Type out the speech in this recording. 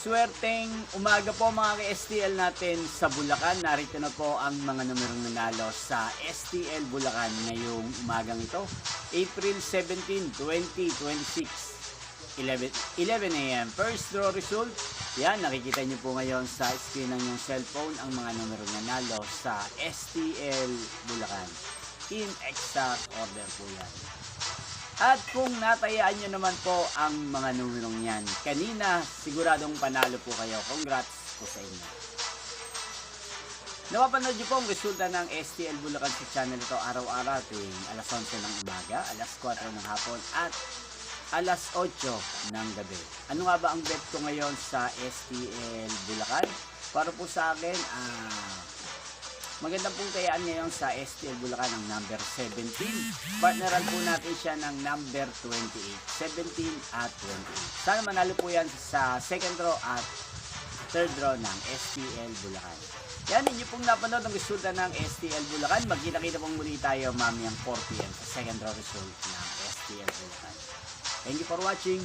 Maswerteng umaga po mga ka-STL natin sa Bulacan. Narito na po ang mga numerong nanalo sa STL Bulacan ngayong umagang ito. April 17, 2026, 11 a.m. First draw result. Yan, nakikita nyo po ngayon sa screen ng yung cellphone ang mga numerong nanalo sa STL Bulacan. In exact order po yan. At kung natayaan nyo naman po ang mga numerong yan kanina, siguradong panalo po kayo. Congrats po sa inyo. Napapanood nyo po ang resulta ng STL Bulacan sa channel ito araw-araw tuwing alas 11 ng umaga, alas 4 ng hapon at alas 8 ng gabi. Ano nga ba ang bet ko ngayon sa STL Bulacan? Para po sa akin, magandang pong tayaan ngayon sa STL Bulacan ang number 17. Partneran po natin siya ng number 28, 17 at 28. Sana manalo po yan sa second draw at third draw ng STL Bulacan. Yan, inyo pong napanood ang resulta ng STL Bulacan. Magkita-kita pong muli tayo mamayang 4 p.m. sa second draw result ng STL Bulacan. Thank you for watching.